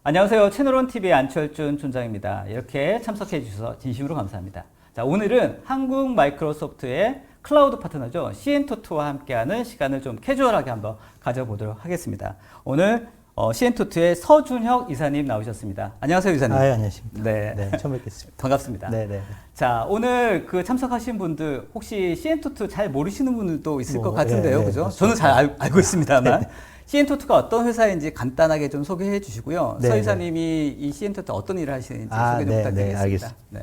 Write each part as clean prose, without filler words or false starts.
안녕하세요. 채널원 TV의 안철준 촌장입니다. 이렇게 참석해 주셔서 진심으로 감사합니다. 자, 오늘은 한국 마이크로소프트의 클라우드 파트너죠. CN토트와 함께하는 시간을 좀 캐주얼하게 한번 가져보도록 하겠습니다. 오늘 CN토트의 서준혁 이사님 나오셨습니다. 안녕하세요, 이사님. 안녕하십니까. 네. 처음 뵙겠습니다. 반갑습니다. 네네. 자, 오늘 참석하신 분들 혹시 CN토트 잘 모르시는 분들도 있을 것 같은데요, 네, 그죠? 맞습니다. 저는 잘 알고 있습니다만. 네. CN토트가 어떤 회사인지 간단하게 좀 소개해 주시고요. 네, 서 이사님이 이 CN토트 어떤 일을 하시는지 소개 좀 네, 부탁드리겠습니다. 알겠습니다. 네.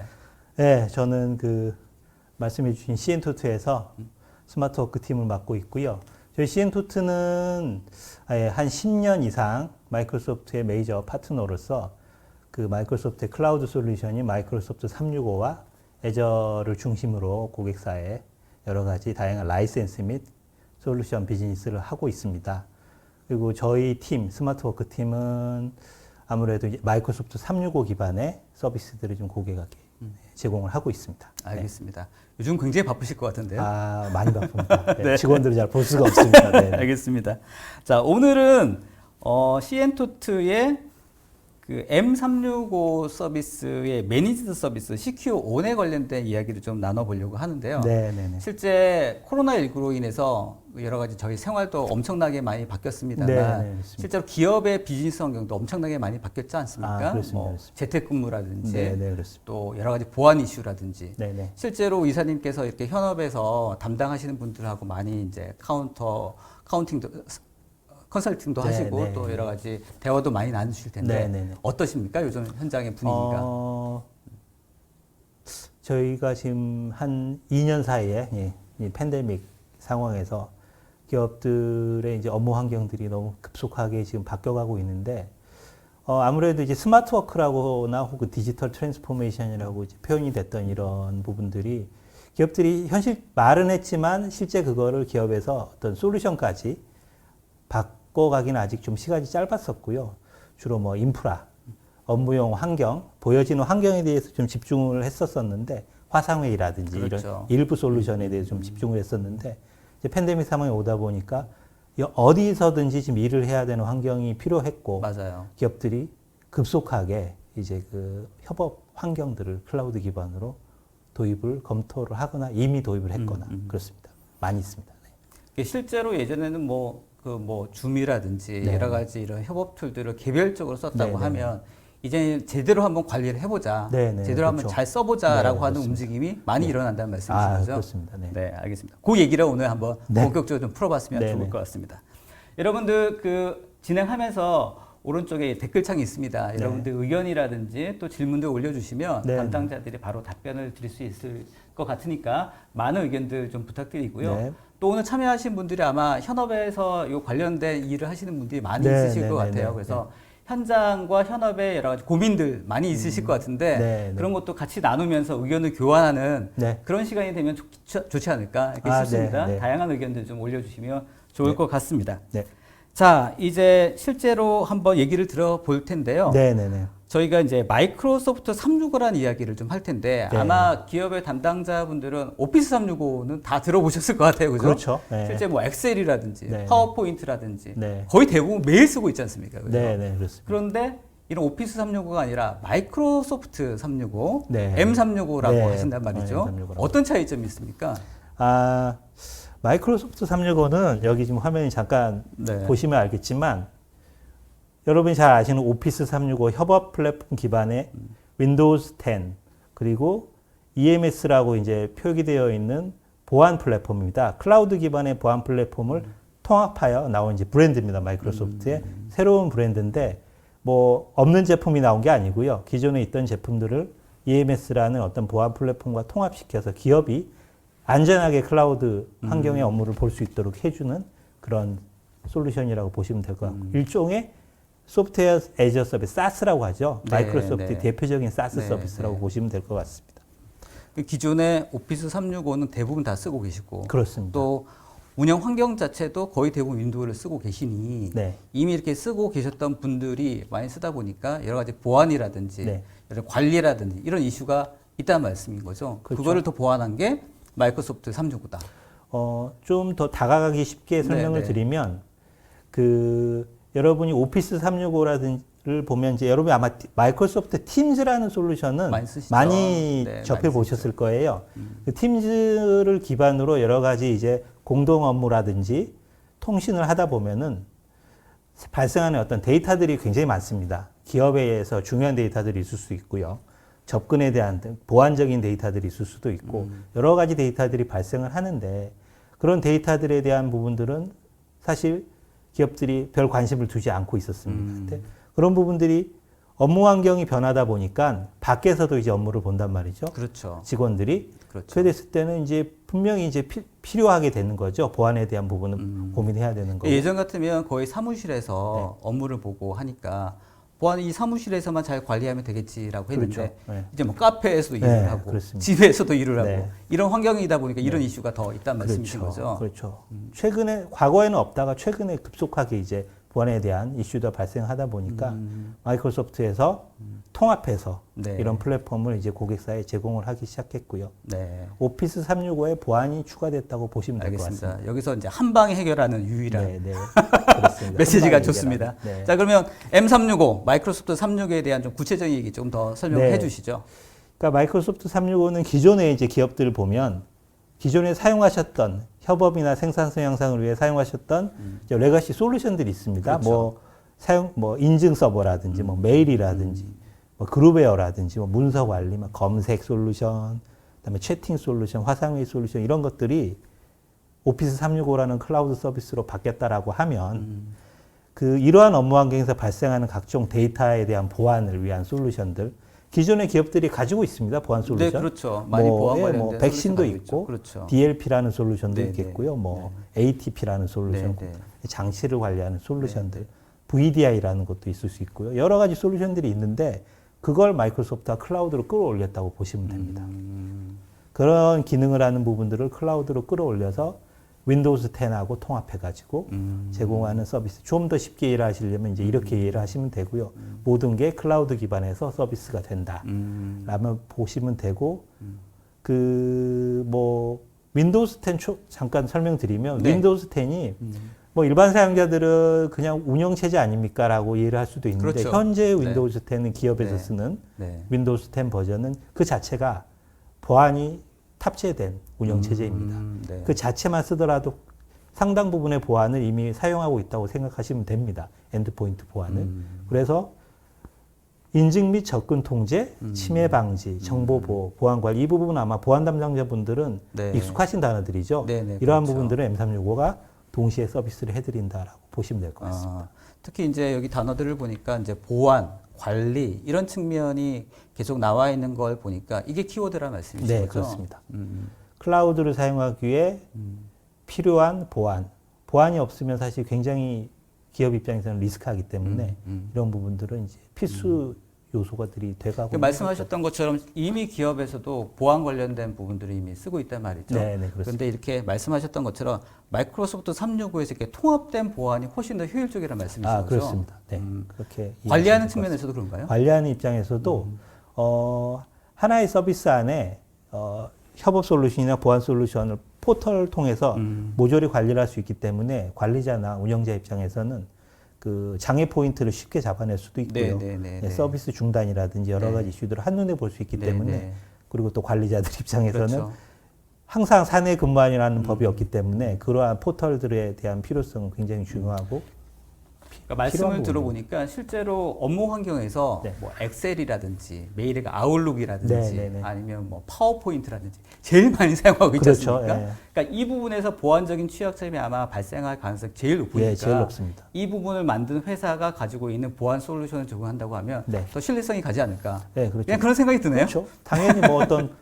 네, 저는 말씀해 주신 CN토트에서 스마트워크 팀을 맡고 있고요. 저희 CN토트는 한 10년 이상 마이크로소프트의 메이저 파트너로서 그 마이크로소프트의 클라우드 솔루션인 마이크로소프트 365와 애저를 중심으로 고객사에 여러 가지 다양한 라이센스 및 솔루션 비즈니스를 하고 있습니다. 그리고 저희 팀, 스마트워크 팀은 아무래도 이제 마이크로소프트 365 기반의 서비스들을 좀 고객에게 제공을 하고 있습니다. 알겠습니다. 네. 요즘 굉장히 바쁘실 것 같은데요. 많이 바쁩니다. 네, 네. 직원들을 잘 볼 수가 없습니다. 네. 알겠습니다. 자, 오늘은 CN토트의 그 M365 서비스의 매니지드 서비스 CQ1에 관련된 이야기를 좀 나눠보려고 하는데요. 네네네. 실제 코로나19로 인해서 여러 가지 저희 생활도 엄청나게 많이 바뀌었습니다만 네, 실제로 기업의 비즈니스 환경도 엄청나게 많이 바뀌었지 않습니까? 그렇습니다. 재택근무라든지 네, 그렇습니다. 또 여러 가지 보안 이슈라든지 네네. 실제로 이사님께서 이렇게 현업에서 담당하시는 분들하고 많이 이제 카운팅도 컨설팅도 네, 하시고 네, 또 네. 여러 가지 대화도 많이 나누실 텐데 네, 네, 네. 어떠십니까? 요즘 현장의 분위기가? 저희가 지금 한 2년 사이에 이 팬데믹 상황에서 기업들의 이제 업무 환경들이 너무 급속하게 지금 바뀌어가고 있는데 아무래도 이제 스마트워크라고나 혹은 디지털 트랜스포메이션이라고 이제 표현이 됐던 이런 부분들이 기업들이 현실 말은 했지만 실제 그거를 기업에서 어떤 솔루션까지 바꿔가기는 아직 좀 시간이 짧았었고요. 주로 뭐 인프라, 업무용 환경, 보여지는 환경에 대해서 좀 집중을 했었었는데 화상회의라든지 그렇죠. 이런 일부 솔루션에 대해서 좀 집중을 했었는데 이제 팬데믹 상황이 오다 보니까 어디서든지 지금 일을 해야 되는 환경이 필요했고 맞아요. 기업들이 급속하게 이제 그 협업 환경들을 클라우드 기반으로 도입을 검토를 하거나 이미 도입을 했거나 그렇습니다. 많이 있습니다. 네. 실제로 예전에는 줌이라든지 네. 여러 가지 이런 협업 툴들을 개별적으로 썼다고 네, 네. 하면 이제 제대로 한번 관리를 해보자, 네, 네, 제대로 한번 그렇죠. 잘 써보자라고 네, 하는 그렇습니다. 움직임이 많이 네. 일어난다는 말씀이신 거죠? 그렇습니다. 네. 네, 알겠습니다. 그 얘기를 오늘 한번 네. 본격적으로 좀 풀어봤으면 네, 좋을 네. 것 같습니다. 여러분들 진행하면서 오른쪽에 댓글창이 있습니다. 네. 여러분들 의견이라든지 또 질문들 올려주시면 네. 담당자들이 바로 답변을 드릴 수 있을 것 같으니까 많은 의견들 좀 부탁드리고요. 네. 또 오늘 참여하신 분들이 아마 현업에서 이 관련된 일을 하시는 분들이 많이 네, 있으실 네, 것 네, 같아요. 네, 그래서 현장과 현업의 여러 가지 고민들 많이 있으실 것 같은데 네, 네. 그런 것도 같이 나누면서 의견을 교환하는 네. 그런 시간이 되면 좋지 않을까 이렇게 아, 싶습니다. 네, 네. 다양한 의견들 좀 올려주시면 좋을 네. 것 같습니다. 네. 자, 이제 실제로 한번 얘기를 들어볼 텐데요. 네네네. 저희가 이제 마이크로소프트 365라는 이야기를 좀 할 텐데 네. 아마 기업의 담당자분들은 오피스 365는 다 들어보셨을 것 같아요. 그죠? 그렇죠. 네. 실제 뭐 엑셀이라든지 네. 파워포인트라든지 네. 거의 대부분 매일 쓰고 있지 않습니까? 그죠? 네네, 그렇습니다. 그런데 이런 오피스 365가 아니라 마이크로소프트 365, 네. M365라고 네. 하신단 말이죠. M365 라고. 어떤 차이점이 있습니까? 마이크로소프트 365는 여기 지금 화면이 잠깐 네. 보시면 알겠지만 여러분이 잘 아시는 오피스 365 협업 플랫폼 기반의 윈도우즈 10 그리고 EMS라고 이제 표기되어 있는 보안 플랫폼입니다. 클라우드 기반의 보안 플랫폼을 통합하여 나온 이제 브랜드입니다. 마이크로소프트의 새로운 브랜드인데 뭐 없는 제품이 나온 게 아니고요. 기존에 있던 제품들을 EMS라는 어떤 보안 플랫폼과 통합시켜서 기업이 안전하게 클라우드 환경의 업무를 볼 수 있도록 해주는 그런 솔루션이라고 보시면 될 것 같고 일종의 소프트웨어 애저 서비스, SaaS라고 하죠. 네, 마이크로소프트의 네. 대표적인 SaaS 네, 서비스라고 네. 보시면 될 것 같습니다. 기존의 오피스 365는 대부분 다 쓰고 계시고 그렇습니다. 또 운영 환경 자체도 거의 대부분 윈도우를 쓰고 계시니 네. 이미 이렇게 쓰고 계셨던 분들이 많이 쓰다 보니까 여러 가지 보안이라든지 네. 여러 관리라든지 이런 이슈가 있다는 말씀인 거죠. 그렇죠. 그거를 더 보완한 게 마이크로소프트 365다. 좀 더 다가가기 쉽게 설명을 네, 네. 드리면 여러분이 오피스 365라든지 보면 이제 여러분이 아마 마이크로소프트 팀즈라는 솔루션은 많이 쓰시죠? 많이 네, 접해 많이 보셨을 거예요. 그 팀즈를 기반으로 여러 가지 이제 공동 업무라든지 통신을 하다 보면은 발생하는 어떤 데이터들이 굉장히 많습니다. 기업에 의해서 중요한 데이터들이 있을 수 있고요. 접근에 대한 보안적인 데이터들이 있을 수도 있고 여러 가지 데이터들이 발생을 하는데 그런 데이터들에 대한 부분들은 사실 기업들이 별 관심을 두지 않고 있었습니다. 근데 그런 부분들이 업무 환경이 변하다 보니까 밖에서도 이제 업무를 본단 말이죠. 그렇죠. 직원들이. 그렇죠. 그래 됐을 때는 이제 분명히 이제 필요하게 되는 거죠. 보안에 대한 부분은 고민해야 되는 거고. 예전 같으면 거의 사무실에서 업무를 보고 하니까 보안 이 사무실에서만 잘 관리하면 되겠지라고 했는데 그렇죠. 네. 이제 뭐 카페에서도 일을 네, 하고 그렇습니다. 집에서도 일을 하고 네. 이런 환경이다 보니까 이런 이슈가 더 있다는 말씀이신 거죠. 그렇죠. 최근에 과거에는 없다가 최근에 급속하게 이제 보안에 대한 이슈가 발생하다 보니까 마이크로소프트에서 통합해서 네. 이런 플랫폼을 이제 고객사에 제공을 하기 시작했고요. 네. 오피스 365에 보안이 추가됐다고 보시면 될 것 같습니다. 알겠습니다. 여기서 이제 한 방에 해결하는 유일한 네, 네. 그렇습니다. 메시지가 한 방에 좋습니다. 해결하는. 네. 자, 그러면 M365 마이크로소프트 365에 대한 좀 구체적인 얘기 좀 더 설명해 네. 주시죠. 그러니까 마이크로소프트 365는 기존에 이제 기업들을 보면 기존에 사용하셨던 협업이나 생산성 향상을 위해 사용하셨던 이제 레거시 솔루션들이 있습니다. 그렇죠. 뭐 인증 서버라든지 뭐 메일이라든지 뭐 그룹웨어라든지 뭐 문서 관리, 뭐 검색 솔루션, 그다음에 채팅 솔루션, 화상회의 솔루션 이런 것들이 오피스 365라는 클라우드 서비스로 바뀌었다라고 하면 그 이러한 업무 환경에서 발생하는 각종 데이터에 대한 보안을 위한 솔루션들 기존의 기업들이 가지고 있습니다. 보안 솔루션. 네, 그렇죠. 많이 보안 관련된 뭐 백신도 솔루션 가지고 있죠. 있고 그렇죠. DLP라는 솔루션도 네, 있겠고요. 뭐 ATP라는 솔루션, 네, 네. 장치를 관리하는 솔루션들, VDI라는 것도 있을 수 있고요. 여러 가지 솔루션들이 있는데 그걸 마이크로소프트가 클라우드로 끌어올렸다고 보시면 됩니다. 그런 기능을 하는 부분들을 클라우드로 끌어올려서 윈도우즈 10하고 통합해가지고 제공하는 서비스. 좀 더 쉽게 일하시려면 이제 이렇게 이해를 하시면 되고요. 모든 게 클라우드 기반에서 서비스가 된다. 라면 보시면 되고, 윈도우즈 10 잠깐 설명드리면, 네. 윈도우즈 10이 뭐 일반 사용자들은 그냥 운영체제 아닙니까? 라고 이해를 할 수도 있는데, 그렇죠. 현재 네. 윈도우즈 10은 기업에서 네. 쓰는 네. 윈도우즈 10 버전은 그 자체가 보안이 탑재된 운영체제입니다. 네. 그 자체만 쓰더라도 상당 부분의 보안을 이미 사용하고 있다고 생각하시면 됩니다. 엔드포인트 보안을. 그래서 인증 및 접근 통제, 침해 방지, 정보 보호, 보안 관리 이 부분은 아마 보안 담당자분들은 네. 익숙하신 단어들이죠. 네, 네, 이러한 그렇죠. 부분들은 M365가 동시에 서비스를 해드린다라고 보시면 될 것 같습니다. 특히 이제 여기 단어들을 보니까 이제 보안, 관리 이런 측면이 계속 나와 있는 걸 보니까 이게 키워드란 말씀이시죠? 네, 그렇습니다. 클라우드를 사용하기 위해 필요한 보안이 없으면 사실 굉장히 기업 입장에서는 리스크하기 때문에 이런 부분들은 이제 필수 요소가들이 돼가고 말씀하셨던 것처럼 이미 기업에서도 보안 관련된 부분들을 이미 쓰고 있단 말이죠. 네, 네, 그렇습니다. 그런데 이렇게 말씀하셨던 것처럼 마이크로소프트 365에서 이렇게 통합된 보안이 훨씬 더 효율적이라는 말씀이시죠? 아, 그렇습니다. 네, 그렇게 관리하는 이해하시면 측면에서도 그런가요? 관리하는 입장에서도 하나의 서비스 안에 협업 솔루션이나 보안 솔루션을 포털을 통해서 모조리 관리를 할 수 있기 때문에 관리자나 운영자 입장에서는 그 장애 포인트를 쉽게 잡아낼 수도 있고요. 네. 서비스 중단이라든지 여러 가지 이슈들을 한눈에 볼 수 있기 때문에 그리고 또 관리자들 입장에서는 그렇죠. 항상 사내 근무안이라는 법이 없기 때문에 그러한 포털들에 대한 필요성은 굉장히 중요하고 그러니까 말씀을 들어보니까 실제로 업무 환경에서 네. 뭐 엑셀이라든지 메일의 아웃룩이라든지 네, 네. 아니면 뭐 파워포인트라든지 제일 많이 사용하고 있지 그렇죠. 않습니까? 예. 그러니까 이 부분에서 보안적인 취약점이 아마 발생할 가능성이 제일 높으니까 예, 제일 높습니다. 이 부분을 만든 회사가 가지고 있는 보안 솔루션을 적용한다고 하면 네. 더 신뢰성이 가지 않을까? 네, 그렇죠. 그냥 그런 생각이 드네요. 그렇죠. 당연히 뭐 어떤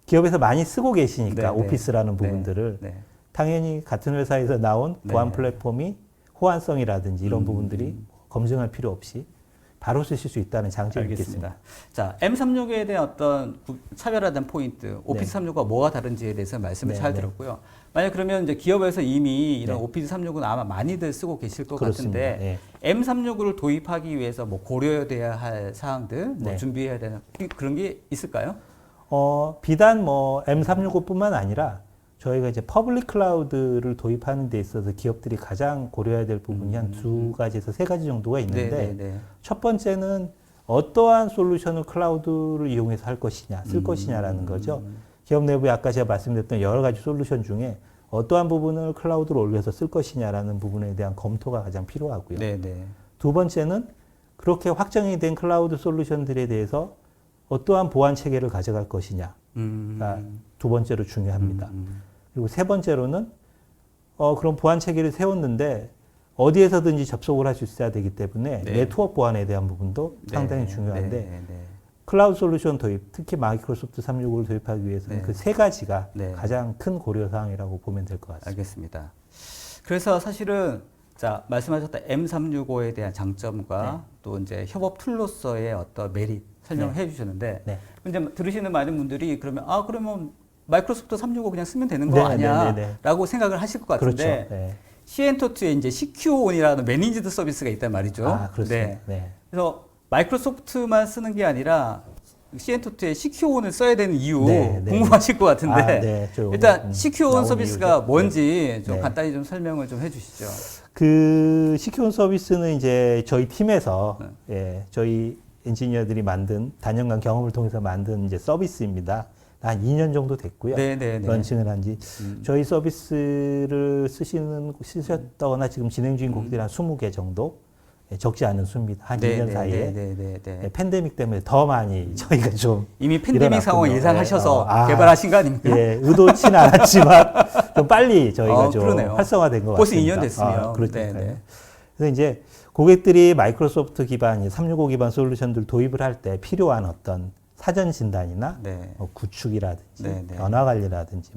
기업에서 많이 쓰고 계시니까 네, 네. 오피스라는 네, 부분들을 네. 당연히 같은 회사에서 나온 보안 네. 플랫폼이 호환성이라든지 이런 부분들이 검증할 필요 없이 바로 쓰실 수 있다는 장점이 있겠습니다. 알겠습니다. 자, M365에 대한 어떤 차별화된 포인트, 오피스 365가 뭐가 다른지에 대해서 말씀을 네, 잘 네. 들었고요. 만약 그러면 이제 기업에서 이미 이런 네. 오피스 365는 아마 많이들 쓰고 계실 것 그렇습니다. 같은데 M365를 도입하기 위해서 뭐 고려해야 할 사항들, 뭐 네. 준비해야 되는 그런 게 있을까요? 비단 뭐 M365뿐만 아니라 저희가 이제 퍼블릭 클라우드를 도입하는 데 있어서 기업들이 가장 고려해야 될 부분이 한 두 가지에서 세 가지 정도가 있는데 첫 번째는 어떠한 솔루션을 클라우드를 이용해서 할 것이냐, 쓸 것이냐라는 거죠. 기업 내부에 아까 제가 말씀드렸던 여러 가지 솔루션 중에 어떠한 부분을 클라우드로 올려서 쓸 것이냐라는 부분에 대한 검토가 가장 필요하고요. 두 번째는 그렇게 확정이 된 클라우드 솔루션들에 대해서 어떠한 보안 체계를 가져갈 것이냐가 두 번째로 중요합니다. 그리고 세 번째로는 그런 보안 체계를 세웠는데 어디에서든지 접속을 할 수 있어야 되기 때문에 네트워크 보안에 대한 부분도 상당히 중요한데 클라우드 솔루션 도입, 특히 마이크로소프트 365를 도입하기 위해서는 그 세 가지가 가장 큰 고려사항이라고 보면 될 것 같습니다. 알겠습니다. 그래서 사실은 자 말씀하셨던 M365에 대한 장점과 또 이제 협업 툴로서의 어떤 메리트 설명을 해주셨는데 이제 들으시는 많은 분들이 그러면 마이크로소프트 365 그냥 쓰면 되는 거 아니야?라고 생각을 하실 것 같은데 그렇죠. CN토트에 이제 CQON이라는 매니지드 서비스가 있단 말이죠. 그렇습니다. 그래서 마이크로소프트만 쓰는 게 아니라 CN토트에 CQON을 써야 되는 이유 궁금하실 것 같은데 일단 CQON 서비스가 이유죠. 뭔지 좀 간단히 좀 설명을 좀 해주시죠. 그 CQON 서비스는 이제 저희 팀에서 저희 엔지니어들이 만든 단연간 경험을 통해서 만든 이제 서비스입니다. 한 2년 정도 됐고요. 런칭을 한 지. 저희 서비스를 쓰셨다거나 지금 진행 중인 곡들이 한 20개 정도. 적지 않은 수입니다. 한 2년 사이에. 팬데믹 때문에 더 많이 저희가 좀. 이미 팬데믹 상황 예상하셔서 개발하신 거 아닙니까? 의도치는 않았지만 좀 빨리 저희가 좀 활성화된 것 벌써 같습니다. 2년 됐으면. 그렇죠. 그래서 이제 고객들이 마이크로소프트 기반, 365 기반 솔루션들 도입을 할 때 필요한 어떤 사전 진단이나 구축이라든지 변화 관리라든지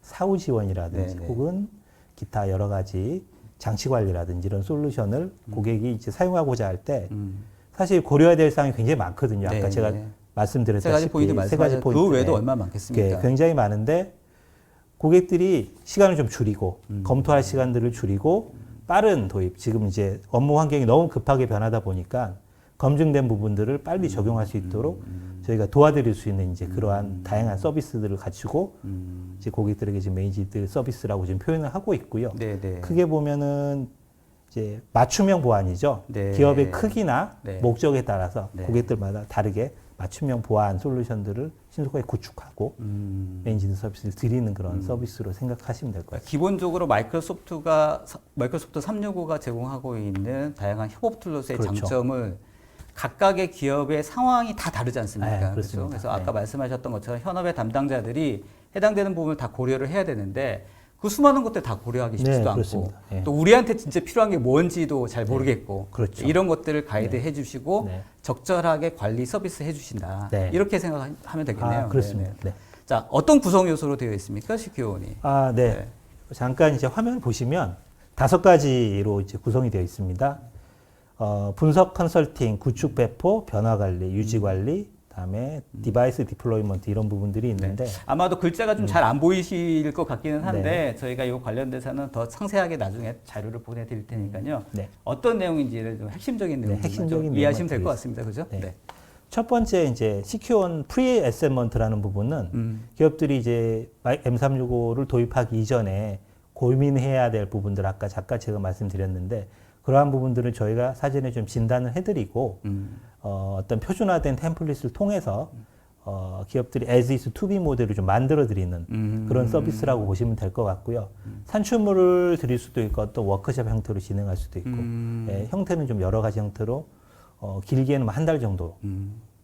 사후 지원이라든지 혹은 기타 여러 가지 장치 관리라든지 이런 솔루션을 고객이 이제 사용하고자 할 때 사실 고려해야 될 사항이 굉장히 많거든요. 아까 제가 말씀드렸다시피 세 가지 포인트 그 외에도 얼마나 많겠습니까? 굉장히 많은데 고객들이 시간을 좀 줄이고 검토할 시간들을 줄이고 빠른 도입, 지금 이제 업무 환경이 너무 급하게 변하다 보니까 검증된 부분들을 빨리 적용할 수 있도록 저희가 도와드릴 수 있는 이제 그러한 다양한 서비스들을 갖추고 이제 고객들에게 지금 매니지드 서비스라고 지금 표현을 하고 있고요. 크게 보면은 이제 맞춤형 보안이죠. 기업의 크기나 목적에 따라서 고객들마다 다르게 맞춤형 보안 솔루션들을 신속하게 구축하고 매니지드 서비스를 드리는 그런 서비스로 생각하시면 될 것 같습니다. 기본적으로 마이크로소프트 365가 제공하고 있는 다양한 협업 툴로서의 장점을 각각의 기업의 상황이 다 다르지 않습니까? 그렇죠? 그래서 아까 말씀하셨던 것처럼 현업의 담당자들이 해당되는 부분을 다 고려를 해야 되는데 그 수많은 것들 다 고려하기 쉽지도 않고 또 우리한테 진짜 필요한 게 뭔지도 잘 모르겠고 이런 것들을 가이드해 주시고 적절하게 관리 서비스 해주신다. 이렇게 생각하면 되겠네요. 그렇습니다. 자, 어떤 구성 요소로 되어 있습니까? CQON이. 잠깐 이제 화면 보시면 5가지로 이제 구성이 되어 있습니다. 분석 컨설팅, 구축 배포, 변화 관리, 유지 관리, 그다음에 디바이스 디플로이먼트 이런 부분들이 있는데 아마도 글자가 좀 잘 안 보이실 것 같기는 한데 저희가 이 관련돼서는 더 상세하게 나중에 자료를 보내드릴 테니까요. 어떤 내용인지를 좀 핵심적인 내용을 좀 이해하시면 될 것 같습니다. 그죠? 첫 번째 이제 CQON 프리 애세먼트라는 부분은 기업들이 이제 M365를 도입하기 이전에 고민해야 될 부분들 아까 잠깐 제가 말씀드렸는데 그러한 부분들을 저희가 사전에 좀 진단을 해드리고 어떤 표준화된 템플릿을 통해서 기업들이 as is to be 모델을 좀 만들어드리는 그런 서비스라고 보시면 될 것 같고요. 산출물을 드릴 수도 있고 어떤 워크숍 형태로 진행할 수도 있고 형태는 좀 여러 가지 형태로 길게는 한 달 정도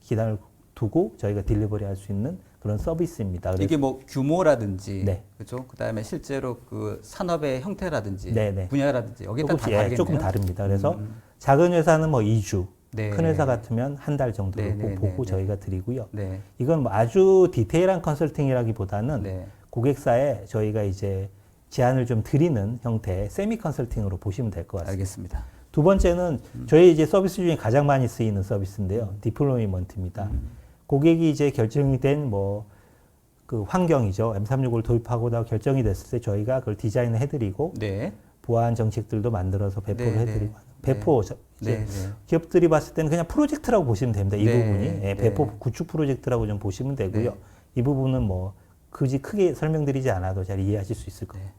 기간을 두고 저희가 딜리버리 할 수 있는 그런 서비스입니다. 이게 뭐 규모라든지, 그렇죠? 그다음에 실제로 그 산업의 형태라든지, 분야라든지 여기에 따라 다 다르겠네요. 조금 다릅니다. 그래서 작은 회사는 뭐 2주, 큰 회사 같으면 한 달 정도로 보고 저희가 드리고요. 이건 뭐 아주 디테일한 컨설팅이라기보다는 고객사에 저희가 이제 제안을 좀 드리는 형태의 세미 컨설팅으로 보시면 될 것 같습니다. 알겠습니다. 두 번째는 저희 이제 서비스 중에 가장 많이 쓰이는 서비스인데요. 디플로이먼트입니다. 고객이 이제 결정이 된 뭐 그 환경이죠. M365를 도입하고나 결정이 됐을 때 저희가 그걸 디자인을 해드리고 보안 정책들도 만들어서 배포를 해드리고 배포 기업들이 봤을 때는 그냥 프로젝트라고 보시면 됩니다. 이 부분이 배포 구축 프로젝트라고 좀 보시면 되고요. 이 부분은 뭐 굳이 크게 설명드리지 않아도 잘 이해하실 수 있을 겁니다.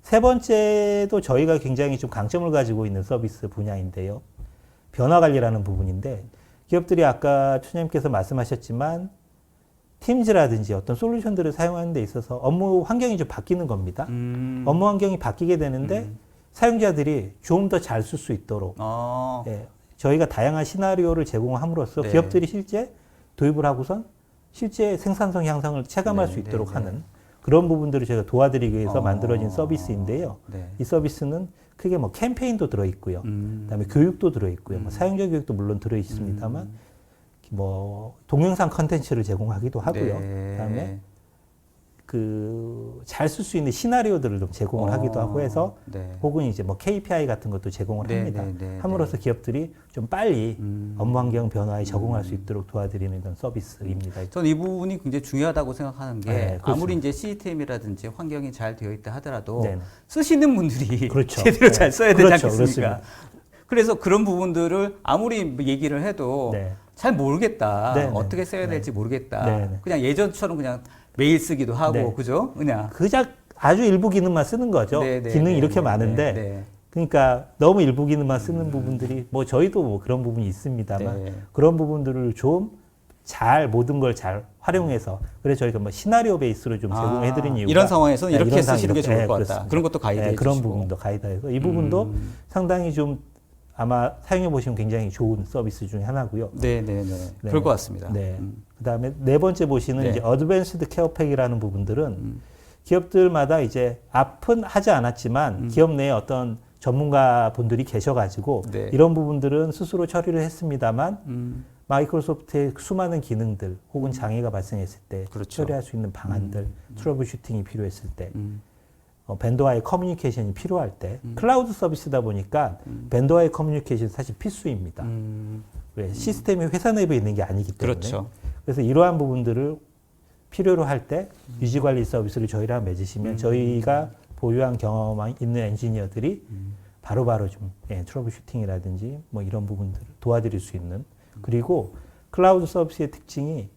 세 번째도 저희가 굉장히 좀 강점을 가지고 있는 서비스 분야인데요. 변화 관리라는 부분인데 기업들이 아까 추장님께서 말씀하셨지만 팀즈라든지 어떤 솔루션들을 사용하는 데 있어서 업무 환경이 좀 바뀌는 겁니다. 업무 환경이 바뀌게 되는데 사용자들이 좀 더 잘 쓸 수 있도록 예, 저희가 다양한 시나리오를 제공함으로써 네. 기업들이 실제 도입을 하고선 실제 생산성 향상을 체감할 네, 수 있도록 네, 하는 그런 부분들을 저희가 도와드리기 위해서 만들어진 서비스인데요. 네. 이 서비스는 크게 뭐 캠페인도 들어있고요. 그다음에 교육도 들어있고요. 뭐 사용자 교육도 물론 들어있습니다만 뭐 동영상 컨텐츠를 제공하기도 하고요. 네. 그다음에 그 잘 쓸 수 있는 시나리오들을 좀 제공을 하기도 하고 해서 네. 혹은 이제 뭐 KPI 같은 것도 제공을 네, 합니다. 네, 네, 함으로써 기업들이 좀 빨리 업무 환경 변화에 적응할 수 있도록 도와드리는 그런 서비스입니다. 저는 이 부분이 굉장히 중요하다고 생각하는 게 네, 그렇습니다. 아무리 이제 시스템이라든지 환경이 잘 되어 있다 하더라도 네네. 쓰시는 분들이 그렇죠. 제대로 네. 잘 써야 되지 그렇죠. 않겠습니까? 그렇습니다. 그래서 그런 부분들을 아무리 얘기를 해도 네. 잘 모르겠다. 네네. 어떻게 써야 될지 모르겠다. 네네. 그냥 예전처럼 그냥 메일 쓰기도 하고 네. 그죠? 그냥 그작 아주 일부 기능만 쓰는 거죠. 네, 네, 기능이 네, 이렇게 네, 많은데 네, 네. 그러니까 너무 일부 기능만 쓰는 부분들이 뭐 저희도 뭐 그런 부분이 있습니다만 네. 그런 부분들을 좀 잘 모든 걸 잘 활용해서 그래서 저희가 뭐 시나리오 베이스로 좀 제공해드린 이유가 이런 상황에서는 이렇게 이런 쓰시는 게 상황에서, 좋을 것 같다. 그렇습니다. 그런 것도 가이드해 그런 주시고. 부분도 가이드해서 이 부분도 상당히 좀 아마 사용해 보시면 굉장히 좋은 서비스 중에 하나고요. 네, 네, 네. 네. 그럴 것 같습니다. 네. 그다음에 네 번째 보시는 네. 이제 어드밴스드 케어팩이라는 부분들은 기업들마다 이제 앞은 하지 않았지만 기업 내에 어떤 전문가 분들이 계셔가지고 네. 이런 부분들은 스스로 처리를 했습니다만 마이크로소프트의 수많은 기능들 혹은 장애가 발생했을 때 그렇죠. 처리할 수 있는 방안들, 트러블 슈팅이 필요했을 때, 벤더와의 커뮤니케이션이 필요할 때, 클라우드 서비스다 보니까 벤더와의 커뮤니케이션 사실 필수입니다. 왜 시스템이 회사 내부에 있는 게 아니기 때문에. 그렇죠. 그래서 이러한 부분들을 필요로 할 때 유지 관리 서비스를 저희랑 맺으시면 저희가 보유한 경험 있는 엔지니어들이 바로바로 좀 트러블 슈팅이라든지 뭐 이런 부분들을 도와드릴 수 있는 그리고 클라우드 서비스의 특징이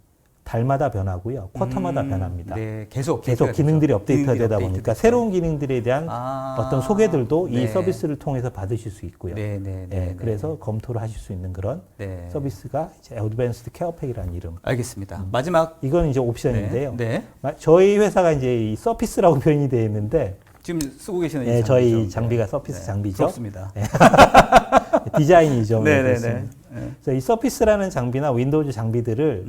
달마다 변하고요. 쿼터마다 변합니다. 네, 계속 기능들이 업데이트가 되다 업데이트 보니까 되죠. 새로운 기능들에 대한 어떤 소개들도 네. 이 서비스를 통해서 받으실 수 있고요. 네, 네, 네, 그래서 검토를 하실 수 있는 그런 네. 서비스가 이제 어드밴스드 케어팩이라는 이름. 알겠습니다. 마지막 이건 이제 옵션인데요. 네. 저희 회사가 이제 이 서피스라고 표현이 되어 있는데 지금 쓰고 계시는 이 네, 장비죠? 저희 장비가 서피스 네. 장비죠. 부럽습니다. 디자인이죠. 네, 네, 그렇습니다. 네. 그래서 이 서피스라는 장비나 윈도우즈 장비들을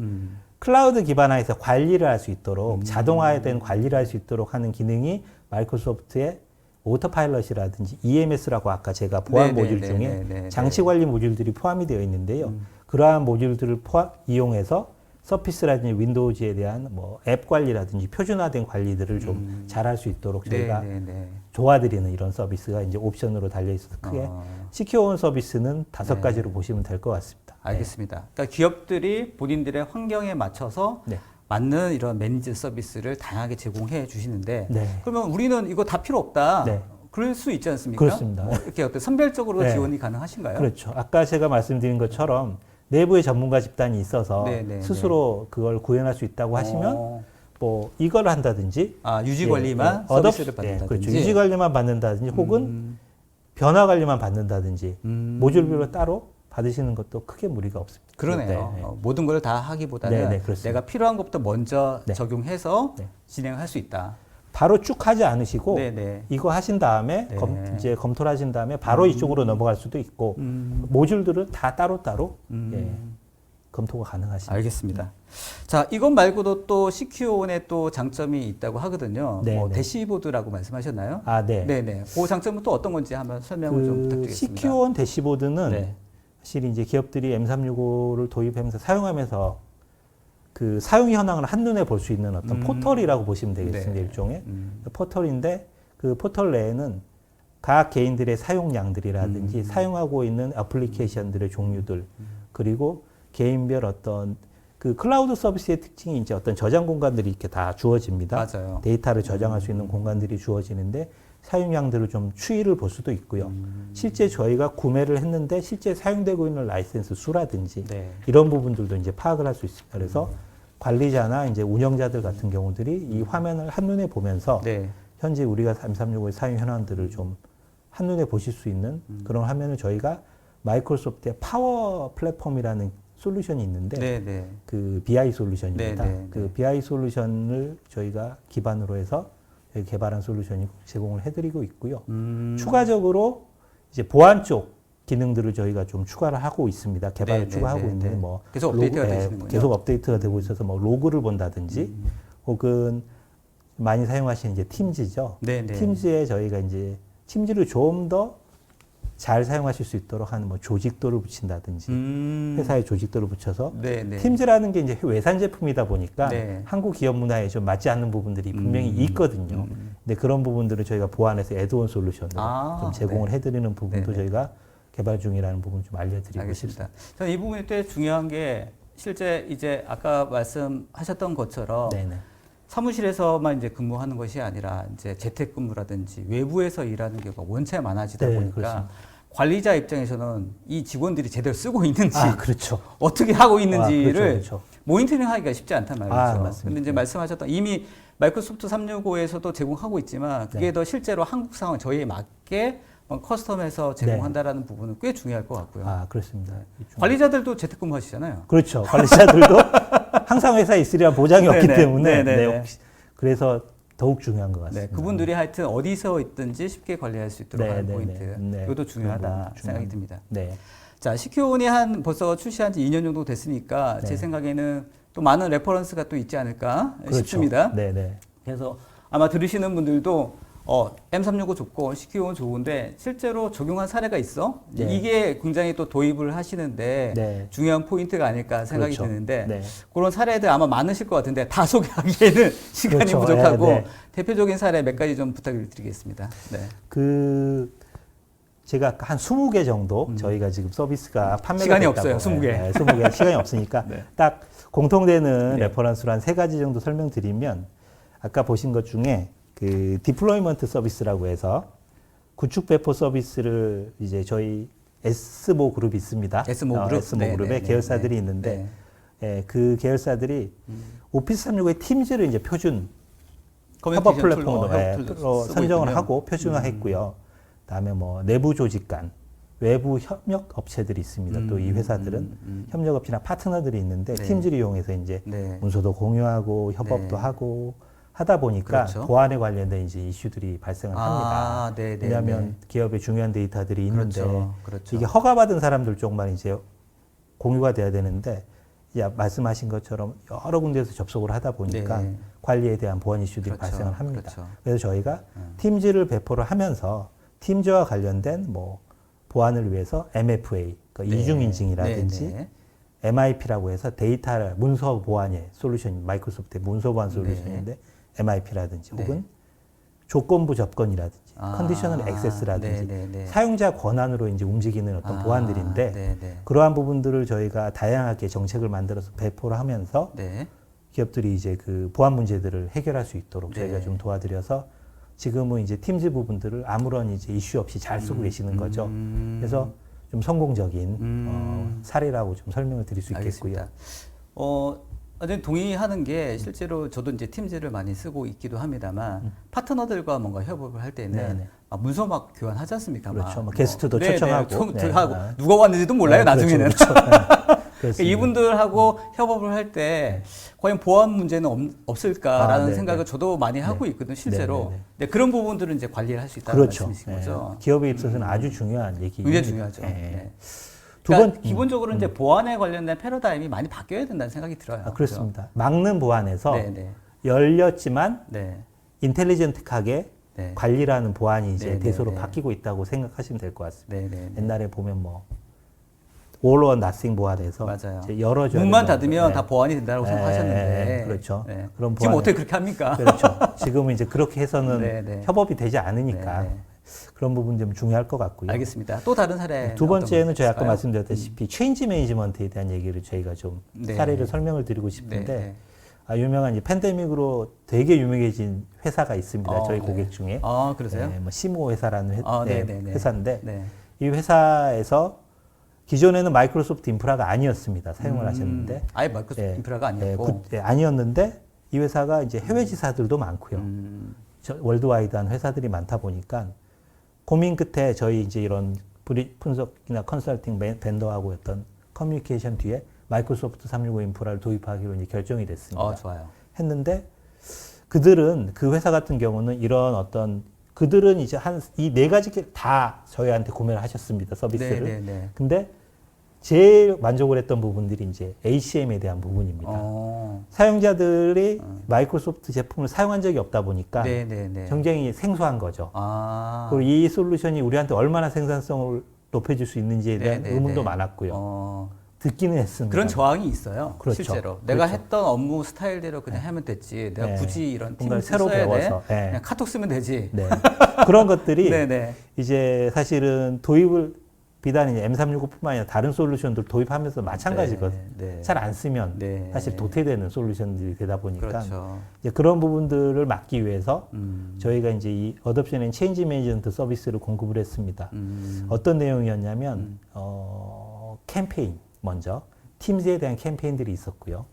클라우드 기반화해서 관리를 할 수 있도록 자동화된 관리를 할 수 있도록 하는 기능이 마이크로소프트의 오토파일럿이라든지 EMS라고 아까 제가 보안 네, 모듈 네, 중에 네, 네, 네. 장치 관리 모듈들이 포함이 되어 있는데요. 그러한 모듈들을 이용해서 서피스라든지 윈도우즈에 대한 뭐 앱 관리라든지 표준화된 관리들을 좀 잘할 수 있도록 저희가 네, 네, 네. 도와드리는 이런 서비스가 이제 옵션으로 달려 있어서 크게 시큐어온 서비스는 5가지로 보시면 될 것 같습니다. 알겠습니다. 그러니까 기업들이 본인들의 환경에 맞춰서 네. 맞는 이런 매니지 서비스를 다양하게 제공해 주시는데 네. 그러면 우리는 이거 다 필요 없다. 네. 그럴 수 있지 않습니까? 그렇습니다. 뭐 이렇게 어떤 선별적으로 네. 지원이 가능하신가요? 그렇죠. 아까 제가 말씀드린 것처럼 내부의 전문가 집단이 있어서 네, 네, 스스로 그걸 구현할 수 있다고 하시면 뭐 이걸 한다든지 유지 관리만 서비스를 받는다든지 그렇죠. 유지 관리만 받는다든지 혹은 변화 관리만 받는다든지 모듈별로 따로 받으시는 것도 크게 무리가 없습니다. 그러네요. 네. 모든 걸 다 하기보다는 네, 네, 그렇습니다. 내가 필요한 것부터 먼저 네. 적용해서 네. 진행할 수 있다. 바로 쭉 하지 않으시고 네, 네. 이거 하신 다음에 네. 이제 검토를 하신 다음에 바로 이쪽으로 넘어갈 수도 있고 모듈들은 다 따로따로 검토가 가능하십니다. 알겠습니다. 자, 이것 말고도 또 CQ온의 또 장점이 있다고 하거든요. 네, 뭐 네. 대시보드라고 말씀하셨나요? 네. 네네. 그 장점은 또 어떤 건지 한번 설명을 좀 부탁드리겠습니다. CQ온 대시보드는 네. 사실 이제 기업들이 M365를 도입하면서 사용하면서 그 사용 현황을 한눈에 볼 수 있는 어떤 포털이라고 보시면 되겠습니다. 네. 일종의 포털인데 그 포털 내에는 각 개인들의 사용량들이라든지 사용하고 있는 애플리케이션들의 종류들 그리고 개인별 어떤 그 클라우드 서비스의 특징이 이제 어떤 저장 공간들이 이렇게 다 주어집니다. 맞아요. 데이터를 저장할 수 있는 공간들이 주어지는데 사용량들을 좀 추이를 볼 수도 있고요. 실제 저희가 구매를 했는데 실제 사용되고 있는 라이센스 수라든지 네. 이런 부분들도 이제 파악을 할 수 있습니다. 그래서 관리자나 이제 운영자들 같은 경우들이 이 화면을 한눈에 보면서 네. 현재 우리가 M365의 사용 현황들을 좀 한눈에 보실 수 있는 그런 화면을 저희가 마이크로소프트의 파워 플랫폼이라는 솔루션이 있는데 네, 네. 그 BI 솔루션입니다. 네, 네, 그 BI 솔루션을 저희가 기반으로 해서 저희 개발한 솔루션이 제공을 해드리고 있고요. 추가적으로 이제 보안 쪽 기능들을 저희가 좀 추가를 하고 있습니다. 개발을 네, 네, 추가하고 네, 있는 네. 뭐 계속 업데이트가 되시는군요. 계속 업데이트가 되고 있어서 뭐 로그를 본다든지 혹은 많이 사용하시는 이제 팀즈죠. 네, 네. 팀즈에 저희가 이제 팀즈를 좀 더 잘 사용하실 수 있도록 하는 뭐 조직도를 붙인다든지 회사의 조직도를 붙여서 네, 네. 팀즈라는 게 이제 외산 제품이다 보니까 네. 한국 기업 문화에 좀 맞지 않는 부분들이 분명히 있거든요. 근데 그런 부분들을 저희가 보완해서 애드온 솔루션으로 좀 제공을 네. 해드리는 부분도 네, 네. 저희가 개발 중이라는 부분 좀 알려드리고 알겠습니다. 싶습니다. 저는 이 부분이 꽤 중요한 게 실제 이제 아까 말씀하셨던 것처럼 네네. 사무실에서만 이제 근무하는 것이 아니라 이제 재택근무라든지 외부에서 일하는 경우가 원체 많아지다 네, 보니까 그렇습니다. 관리자 입장에서는 이 직원들이 제대로 쓰고 있는지 그렇죠. 어떻게 하고 있는지를 그렇죠. 모니터링하기가 쉽지 않단 말이죠. 맞습니다. 근데 이제 말씀하셨던 이미 마이크로소프트 365에서도 제공하고 있지만 그게 네. 더 실제로 한국 상황 저희에 맞게 커스텀해서 제공한다라는 부분은 꽤 중요할 것 같고요. 그렇습니다. 관리자들도 재택근무 하시잖아요. 그렇죠. 관리자들도 항상 회사에 있으리란 보장이 없기 네네. 때문에 네네. 혹시 그래서 더욱 중요한 것 같습니다. 네, 그분들이 하여튼 어디서 있든지 쉽게 관리할 수 있도록 하는 네네네. 포인트. 네. 이것도 중요하다 그런 부분 생각이 듭니다. 네. 자, CQ온이 벌써 출시한 지 2년 정도 됐으니까 네. 제 생각에는 또 많은 레퍼런스가 또 있지 않을까 그렇죠. 싶습니다. 네네. 그래서 아마 들으시는 분들도 M365 좋고 CQ온 좋은데 실제로 적용한 사례가 있어? 네. 이게 굉장히 또 도입을 하시는데 네. 중요한 포인트가 아닐까 생각이 그렇죠. 드는데 네. 그런 사례들 아마 많으실 것 같은데 다 소개하기에는 시간이 그렇죠. 부족하고 네, 네. 대표적인 사례 몇 가지 좀 부탁을 드리겠습니다. 네. 제가 아까 한 20개 정도 저희가 지금 서비스가 판매가 시간이 됐다고. 없어요, 20개. 네, 20개 시간이 없으니까 네. 딱 공통되는 네. 레퍼런스로 한 3가지 정도 설명드리면 아까 보신 것 중에 그 디플로이먼트 서비스라고 해서 구축 배포 서비스를 이제 저희 S모 그룹이 있습니다. S모 그룹? S모 네, 그룹의 네, 계열사들이 네, 있는데 네. 예, 그 계열사들이 오피스 365의 팀즈를 이제 표준 협업 커뮤니케이션 플랫폼으로 툴로 쓰고 선정을 있군요. 하고 표준화했고요. 그다음에 뭐 내부 조직 간 외부 협력 업체들이 있습니다. 또 이 회사들은 협력업체나 파트너들이 있는데 네. 팀즈를 이용해서 이제 네. 문서도 공유하고 협업도 네. 하고 하다 보니까 그렇죠. 보안에 관련된 이제 이슈들이 발생을 합니다. 네, 네, 왜냐하면 네. 기업의 중요한 데이터들이 있는데 그렇죠. 이게 허가받은 사람들 쪽만 이제 공유가 돼야 되는데 말씀하신 것처럼 여러 군데에서 접속을 하다 보니까 네. 관리에 대한 보안 이슈들이 그렇죠. 발생을 합니다. 그렇죠. 그래서 저희가 팀즈를 배포를 하면서 팀즈와 관련된 뭐 보안을 위해서 MFA, 그러니까 네. 이중 인증이라든지 네, 네. MIP라고 해서 데이터 문서 보안의 솔루션, 마이크로소프트의 문서 보안 솔루션인데 MIP라든지 네. 혹은 조건부 접근이라든지 컨디셔널 액세스라든지 네, 네, 네. 사용자 권한으로 이제 움직이는 어떤 보안들인데 네, 네. 그러한 부분들을 저희가 다양하게 정책을 만들어서 배포를 하면서 네. 기업들이 이제 그 보안 문제들을 해결할 수 있도록 네. 저희가 좀 도와드려서 지금은 이제 팀즈 부분들을 아무런 이제 이슈 없이 잘 쓰고 계시는 거죠. 그래서 좀 성공적인 사례라고 좀 설명을 드릴 수 있겠고요. 알겠습니다. 완전히 동의하는 게 실제로 저도 이제 팀즈를 많이 쓰고 있기도 합니다만 파트너들과 뭔가 협업을 할 때는 네네. 문서 막 교환하지 않습니까? 그렇죠. 뭐 게스트도 네, 초청하고. 네, 네. 하고 누가 왔는지도 몰라요. 나중에는. 그렇죠. 그렇죠. 네. 그러니까 이분들하고 협업을 할 때 과연 보안 문제는 없을까라는 네, 생각을 네. 저도 많이 하고 있거든요, 실제로. 네, 네, 네. 네, 그런 부분들은 이제 관리를 할 수 있다는 그렇죠. 말씀이신 거죠. 기업에 있어서는 아주 중요한 얘기입니다. 굉장히 중요하죠. 네. 네. 두 그러니까 번, 기본적으로 이제 보안에 관련된 패러다임이 많이 바뀌어야 된다는 생각이 들어요. 그렇습니다. 막는 보안에서 네, 네. 열렸지만 네. 인텔리전트하게 네. 관리라는 보안이 이제 네, 네, 대소로 네. 바뀌고 있다고 생각하시면 될 것 같습니다. 네, 네, 네. 옛날에 보면 뭐 all or nothing 보안에서 맞아요. 이제 열어줘야 문만 되는 닫으면 네. 다 보안이 된다고 네, 생각하셨는데. 그렇죠. 네. 그런 지금 보안을- 어떻게 그렇게 합니까? 그렇죠. 지금은 이제 그렇게 해서는 네, 네. 협업이 되지 않으니까 네, 네. 그런 부분 좀 중요할 것 같고요. 알겠습니다. 또 다른 사례. 두 번째는 저희 아까 있을까요? 말씀드렸다시피 체인지 매니지먼트에 대한 얘기를 저희가 좀 네. 사례를 설명을 드리고 싶은데 네. 유명한 이제 팬데믹으로 되게 유명해진 회사가 있습니다. 저희 네. 고객 중에. 그러세요? 뭐 시모 회사라는 네, 네, 네. 회사인데 네. 이 회사에서 기존에는 마이크로소프트 인프라가 아니었습니다. 사용을 하셨는데. 아예 마이크로소프트 예, 인프라가 아니었고. 아니었는데 이 회사가 이제 해외 지사들도 많고요. 월드와이드한 회사들이 많다 보니까 고민 끝에 저희 이제 이런 분석이나 컨설팅 벤더하고 했던 커뮤니케이션 뒤에 마이크로소프트 365 인프라를 도입하기로 이제 결정이 됐습니다. 좋아요. 했는데 그들은 그 회사 같은 경우는 이런 어떤 그들은 이제 한 이 네 가지 다 저희한테 구매를 하셨습니다. 서비스를. 네. 근데 제일 만족을 했던 부분들이 이제 ACM에 대한 부분입니다. 사용자들이 마이크로소프트 제품을 사용한 적이 없다 보니까 굉장히 생소한 거죠. 그리고 이 솔루션이 우리한테 얼마나 생산성을 높여줄 수 있는지에 대한 의문도 많았고요. 듣기는 했습니다. 그런 저항이 있어요. 그렇죠. 실제로. 내가 그렇죠. 했던 업무 스타일대로 그냥 하면 됐지. 내가 굳이 이런 뭔가 팀을 새로 써야 배워서. 돼. 그냥 카톡 쓰면 되지. 그런 것들이 네네. 이제 사실은 도입을 비단 이제 M365뿐만 아니라 다른 솔루션들 도입하면서 마찬가지거든요. 잘 안 쓰면 사실 도태되는 솔루션들이 되다 보니까 그렇죠. 이제 그런 부분들을 막기 위해서 저희가 이제 이 어댑션 앤 체인지 매니지먼트 서비스를 공급을 했습니다. 어떤 내용이었냐면 캠페인 먼저 팀즈에 대한 캠페인들이 있었고요.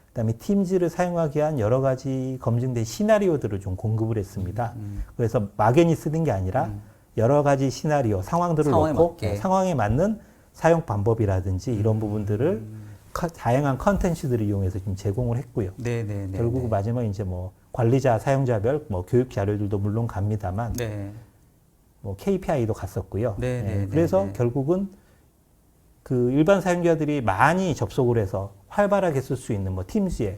그다음에 팀즈를 사용하기 위한 여러 가지 검증된 시나리오들을 좀 공급을 했습니다. 그래서 막연히 쓰는 게 아니라 여러 가지 시나리오, 상황들을 놓고 상황에 맞는 사용 방법이라든지 이런 부분들을 다양한 컨텐츠들을 이용해서 지금 제공을 했고요. 결국 마지막 이제 뭐 관리자, 사용자별 뭐 교육 자료들도 물론 갑니다만 뭐 KPI도 갔었고요. 그래서 결국은 그 일반 사용자들이 많이 접속을 해서 활발하게 쓸 수 있는 뭐 팀즈에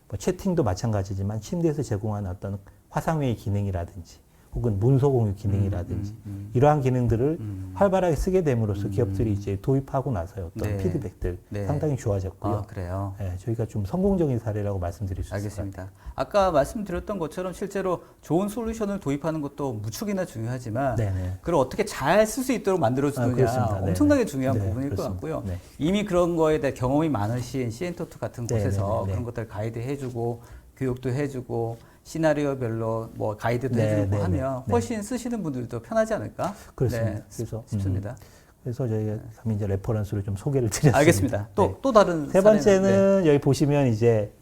뭐 채팅도 마찬가지지만 침대에서 제공하는 어떤 화상회의 기능이라든지 혹은 문서 공유 기능이라든지 이러한 기능들을 활발하게 쓰게 됨으로써 기업들이 이제 도입하고 나서의 어떤 피드백들 상당히 좋아졌고요. 그래요. 저희가 좀 성공적인 사례라고 말씀드릴 수 있습니다. 알겠습니다. 아까 말씀드렸던 것처럼 실제로 좋은 솔루션을 도입하는 것도 무척이나 중요하지만 그걸 어떻게 잘 쓸 수 있도록 만들어주느냐 엄청나게 중요한 부분일 것 같고요. 이미 그런 거에 대해 경험이 많으신 시엔토트 같은 곳에서 그런 것들 가이드 해주고 교육도 해주고 시나리오별로 뭐 가이드도 해주고 하면 훨씬 쓰시는 분들도 편하지 않을까? 그렇습니다. 그래서 싶습니다. 그래서 저희가 이제 레퍼런스로 좀 소개를 드렸습니다. 알겠습니다. 또 다른 세 번째는 여기 보시면 이제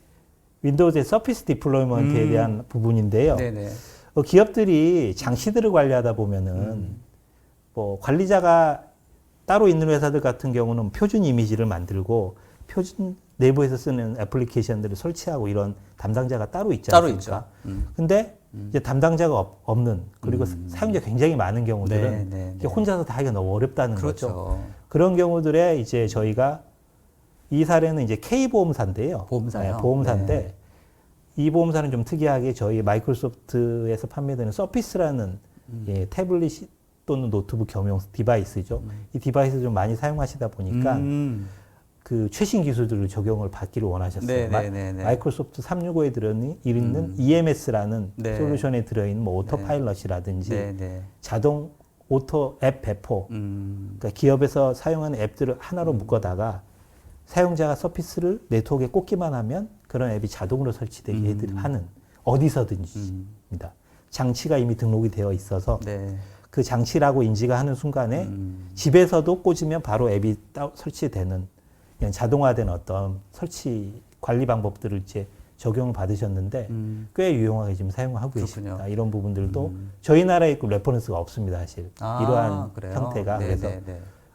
윈도우즈의 서피스 디플로이먼트에 대한 부분인데요. 기업들이 장치들을 관리하다 보면은 뭐 관리자가 따로 있는 회사들 같은 경우는 표준 이미지를 만들고 표준 내부에서 쓰는 애플리케이션들을 설치하고 이런 담당자가 따로 있지 않습니까? 근데 이제 담당자가 없는 그리고 사용자 굉장히 많은 경우들은 혼자서 다 하기가 너무 어렵다는 거죠. 그런 경우들에 이제 저희가 이 사례는 이제 K보험사인데요. 보험사요? 보험사인데 이 보험사는 좀 특이하게 저희 마이크로소프트에서 판매되는 서피스라는 태블릿 또는 노트북 겸용 디바이스죠. 이 디바이스 좀 많이 사용하시다 보니까 그 최신 기술들을 적용을 받기를 원하셨어요. 마이크로소프트 365에 들어있는 EMS라는 솔루션에 들어있는 뭐 오토파일럿이라든지 자동 오토 앱 배포, 그러니까 기업에서 사용하는 앱들을 하나로 묶어다가 사용자가 서피스를 네트워크에 꽂기만 하면 그런 앱이 자동으로 설치되게 하는 어디서든지입니다. 장치가 이미 등록이 되어 있어서 그 장치라고 인지가 하는 순간에 집에서도 꽂으면 바로 앱이 설치되는 그냥 자동화된 어떤 설치 관리 방법들을 이제 적용을 받으셨는데 꽤 유용하게 지금 사용하고 계십니다. 이런 부분들도 저희 나라에 있고 레퍼런스가 없습니다, 사실. 이러한 형태가. 그래서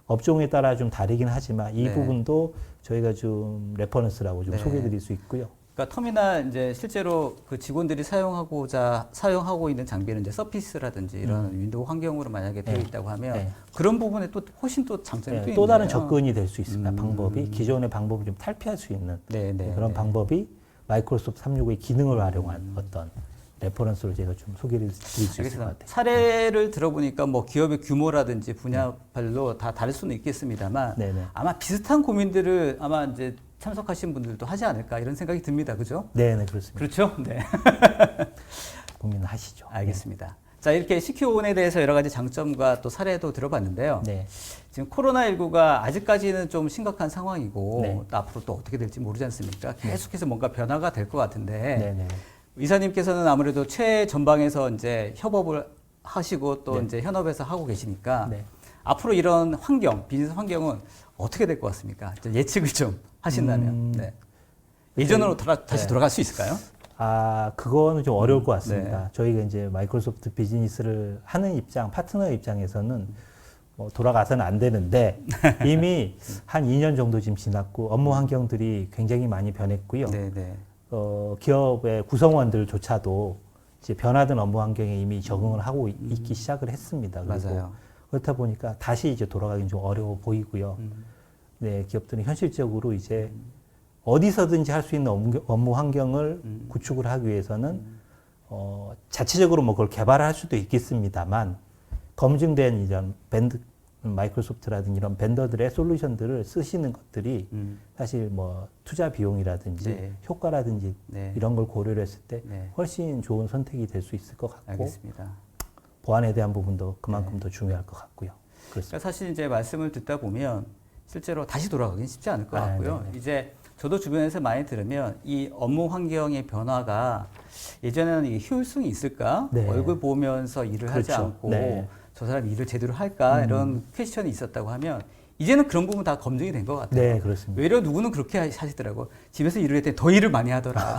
업종에 따라 좀 다르긴 하지만 이 부분도 저희가 좀 레퍼런스라고 좀 소개해 드릴 수 있고요. 그러니까 터미널 이제 실제로 그 직원들이 사용하고 있는 장비는 이제 서피스라든지 이런 윈도우 환경으로 만약에 되어 있다고 하면 그런 부분에 또 훨씬 또 장점이 또 있네요. 또 다른 접근이 될 수 있습니다. 방법이 기존의 방법을 좀 탈피할 수 있는 그런 방법이 마이크로소프트 365의 기능을 활용한 어떤 레퍼런스로 제가 좀 소개를 드릴 수 있을 것 같아요. 사례를 들어보니까 뭐 기업의 규모라든지 분야별로 다 다를 수는 있겠습니다만 아마 비슷한 고민들을 아마 이제 참석하신 분들도 하지 않을까 이런 생각이 듭니다. 그죠? 네, 그렇습니다. 그렇죠? 네. 고민하시죠. 알겠습니다. 자, 이렇게 CQ온에 대해서 여러 가지 장점과 또 사례도 들어봤는데요. 지금 코로나19가 아직까지는 좀 심각한 상황이고 또 앞으로 또 어떻게 될지 모르지 않습니까? 계속해서 뭔가 변화가 될 것 같은데 이사님께서는 아무래도 최전방에서 이제 협업을 하시고 또 이제 현업에서 하고 계시니까 앞으로 이런 환경, 비즈니스 환경은 어떻게 될 것 같습니까? 예측을 좀 하신다면. 네. 예전으로 다시 돌아갈 수 있을까요? 그거는 좀 어려울 것 같습니다. 네. 저희가 이제 마이크로소프트 비즈니스를 하는 입장, 파트너 입장에서는 뭐 돌아가서는 안 되는데 이미 한 2년 정도 지금 지났고 업무 환경들이 굉장히 많이 변했고요. 네, 네. 기업의 구성원들조차도 이제 변화된 업무 환경에 이미 적응을 하고 있기 시작을 했습니다. 그리고 맞아요. 그렇다 보니까 다시 이제 돌아가긴 좀 어려워 보이고요. 네, 기업들은 현실적으로 이제 어디서든지 할 수 있는 업무 환경을 구축을 하기 위해서는 자체적으로 뭐 그걸 개발할 수도 있겠습니다만 검증된 이런 마이크로소프트라든지 이런 벤더들의 솔루션들을 쓰시는 것들이 사실 뭐 투자 비용이라든지 네. 효과라든지 네. 이런 걸 고려를 했을 때 네. 훨씬 좋은 선택이 될 수 있을 것 같고 알겠습니다. 보안에 대한 부분도 그만큼 더 중요할 것 같고요. 그렇습니다. 그러니까 사실 이제 말씀을 듣다 보면 실제로 다시 돌아가긴 쉽지 않을 것 같고요. 네네. 이제 저도 주변에서 많이 들으면 이 업무 환경의 변화가 예전에는 이게 효율성이 있을까? 네. 얼굴 보면서 일을 하지 그렇죠. 않고 네. 저 사람이 일을 제대로 할까? 이런 퀘스천이 있었다고 하면 이제는 그런 부분 다 검증이 된 것 같아요. 네, 그렇습니다. 외려 누구는 그렇게 하시더라고. 집에서 일을 했더니 더 일을 많이 하더라.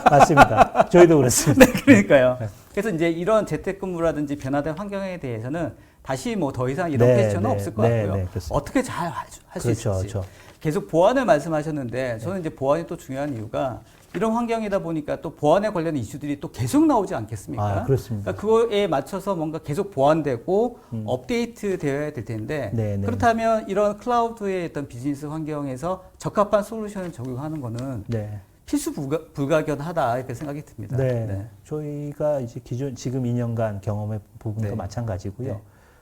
맞습니다. 저희도 그렇습니다. 네, 그러니까요. 그래서 이제 이런 재택근무라든지 변화된 환경에 대해서는 다시 뭐 더 이상 이런 네, 퀘스천은 네, 없을 것 네, 같고요. 네, 그렇습니다. 어떻게 잘 할 수 그렇죠, 있을지. 그렇죠. 계속 보안을 말씀하셨는데 저는 이제 보안이 또 중요한 이유가 이런 환경이다 보니까 또 보안에 관련 이슈들이 또 계속 나오지 않겠습니까? 그렇습니다. 그러니까 그거에 맞춰서 뭔가 계속 보완되고 업데이트 되어야 될 텐데 네, 네. 그렇다면 이런 클라우드의 어떤 비즈니스 환경에서 적합한 솔루션을 적용하는 거는 네. 필수 불가결하다 이렇게 생각이 듭니다. 네. 저희가 이제 지금 2년간 경험해 부분도 네. 마찬가지고요. 네.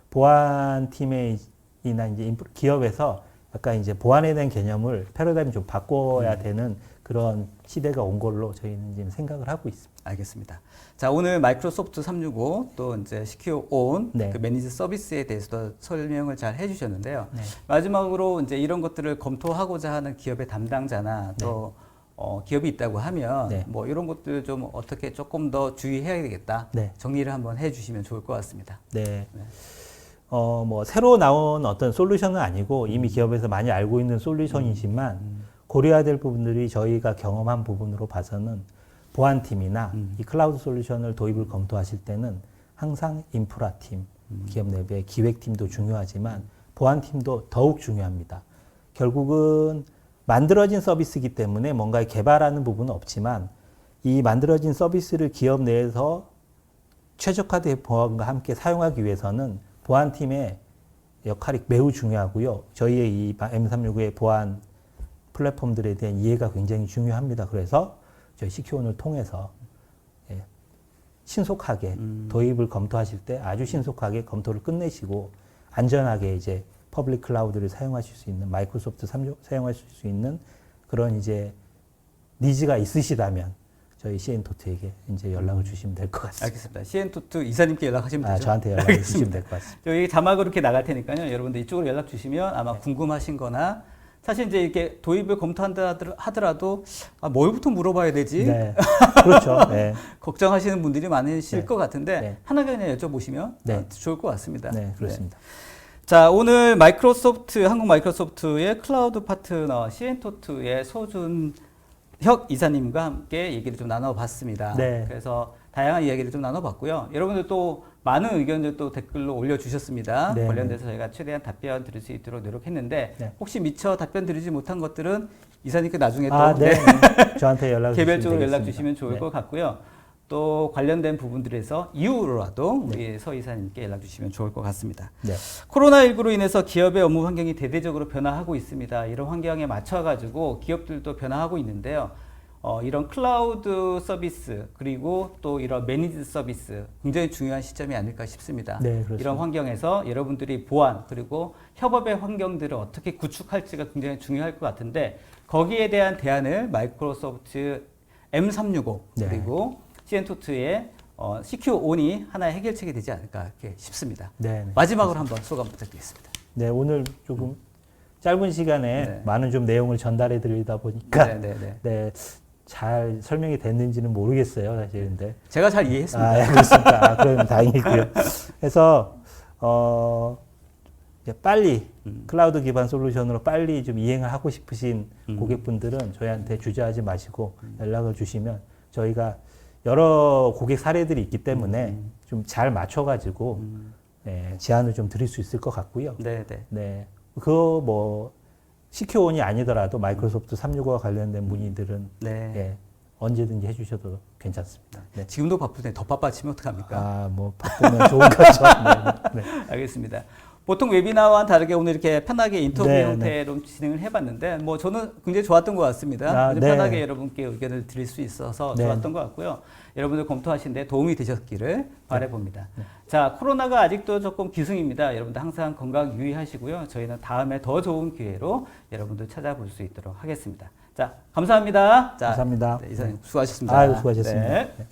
보안팀이나 이제 기업에서 약간 이제 보안에 대한 개념을 패러다임을 좀 바꿔야 되는 그런 시대가 온 걸로 저희는 지금 생각을 하고 있습니다. 알겠습니다. 자, 오늘 마이크로소프트 365 또 이제 시큐어 온 네. 그 매니지 서비스에 대해서도 설명을 잘 해주셨는데요. 네. 마지막으로 이제 이런 것들을 검토하고자 하는 기업의 담당자나 또 기업이 있다고 하면 네. 뭐 이런 것들 좀 어떻게 조금 더 주의해야 되겠다. 네. 정리를 한번 해주시면 좋을 것 같습니다. 네. 뭐 새로 나온 어떤 솔루션은 아니고 이미 기업에서 많이 알고 있는 솔루션이지만 고려해야 될 부분들이 저희가 경험한 부분으로 봐서는 보안팀이나 이 클라우드 솔루션을 도입을 검토하실 때는 항상 인프라팀, 기업 내부의 기획팀도 중요하지만 보안팀도 더욱 중요합니다. 결국은 만들어진 서비스이기 때문에 뭔가 개발하는 부분은 없지만 이 만들어진 서비스를 기업 내에서 최적화된 보안과 함께 사용하기 위해서는 보안팀의 역할이 매우 중요하고요. 저희의 이 M365의 보안 플랫폼들에 대한 이해가 굉장히 중요합니다. 그래서 저희 시큐온을 통해서 신속하게 도입을 검토하실 때 아주 신속하게 검토를 끝내시고 안전하게 이제 퍼블릭 클라우드를 사용하실 수 있는 마이크로소프트 사용하실 수 있는 그런 이제 니즈가 있으시다면 저희 CN토트에게 이제 연락을 주시면 될 것 같습니다. 알겠습니다. CN토트 이사님께 연락하시면 되죠? 저한테 연락을 주시면 될 것 같습니다. 저희 자막으로 이렇게 나갈 테니까요. 여러분들 이쪽으로 연락 주시면 아마 궁금하신 거나 사실 이제 이렇게 도입을 검토한다 하더라도 뭘부터 물어봐야 되지? 네. 그렇죠. 네. 걱정하시는 분들이 많으실 네. 것 같은데 네. 하나가 그냥 여쭤보시면 네. 좋을 것 같습니다. 네, 그렇습니다. 자, 오늘 한국 마이크로소프트의 클라우드 파트너 CN토트의 소준혁 이사님과 함께 얘기를 좀 나눠봤습니다. 네. 그래서 다양한 이야기를 좀 나눠봤고요. 여러분들 또 많은 의견들 또 댓글로 올려주셨습니다. 네, 관련돼서 저희가 최대한 답변 드릴 수 있도록 노력했는데 네. 혹시 미처 답변 드리지 못한 것들은 이사님께 나중에 또 네. 저한테 연락 개별적으로 주시면 연락 되겠습니다. 주시면 좋을 네. 것 같고요. 또 관련된 부분들에서 이후로라도 우리 서 이사님께 연락 주시면 좋을 것 같습니다. 네. 코로나19로 인해서 기업의 업무 환경이 대대적으로 변화하고 있습니다. 이런 환경에 맞춰가지고 기업들도 변화하고 있는데요. 이런 클라우드 서비스 그리고 또 이런 매니지 서비스 굉장히 중요한 시점이 아닐까 싶습니다. 네, 그렇습니다. 이런 환경에서 여러분들이 보안 그리고 협업의 환경들을 어떻게 구축할지가 굉장히 중요할 것 같은데 거기에 대한 대안을 마이크로소프트 M365 네. 그리고 CN토트의 CQ-ON이 하나의 해결책이 되지 않을까 이렇게 싶습니다. 네. 마지막으로 한번 소감 부탁드리겠습니다. 네, 오늘 조금 짧은 시간에 네. 많은 좀 내용을 전달해 드리다 보니까 네. 네, 잘 설명이 됐는지는 모르겠어요, 사실 근데. 제가 잘 이해했습니다. 예, 그렇습니다. 그럼 다행이고요. 그래서 이제 빨리 클라우드 기반 솔루션으로 빨리 좀 이행을 하고 싶으신 고객분들은 저희한테 주저하지 마시고 연락을 주시면 저희가 여러 고객 사례들이 있기 때문에 좀 잘 맞춰가지고 네, 제안을 좀 드릴 수 있을 것 같고요. 네, 네. 네, 그거 뭐 CQ1이 아니더라도 마이크로소프트 365와 관련된 문의들은 네. 예, 언제든지 해주셔도 괜찮습니다. 네. 지금도 바쁜데 더 바빠지면 어떡합니까? 아, 뭐 바쁘면 좋은 거죠. 네, 네. 알겠습니다. 보통 웨비나와는 다르게 오늘 이렇게 편하게 인터뷰 네, 형태로 진행을 해봤는데 뭐 저는 굉장히 좋았던 것 같습니다. 아, 아주 네. 편하게 여러분께 의견을 드릴 수 있어서 네. 좋았던 것 같고요. 여러분들 검토하시는데 도움이 되셨기를 바라봅니다. 자, 코로나가 아직도 조금 기승입니다. 여러분들 항상 건강 유의하시고요. 저희는 다음에 더 좋은 기회로 여러분들 찾아볼 수 있도록 하겠습니다. 자, 감사합니다. 자, 감사합니다. 네, 이사님 수고하셨습니다. 아유, 수고하셨습니다. 네. 네.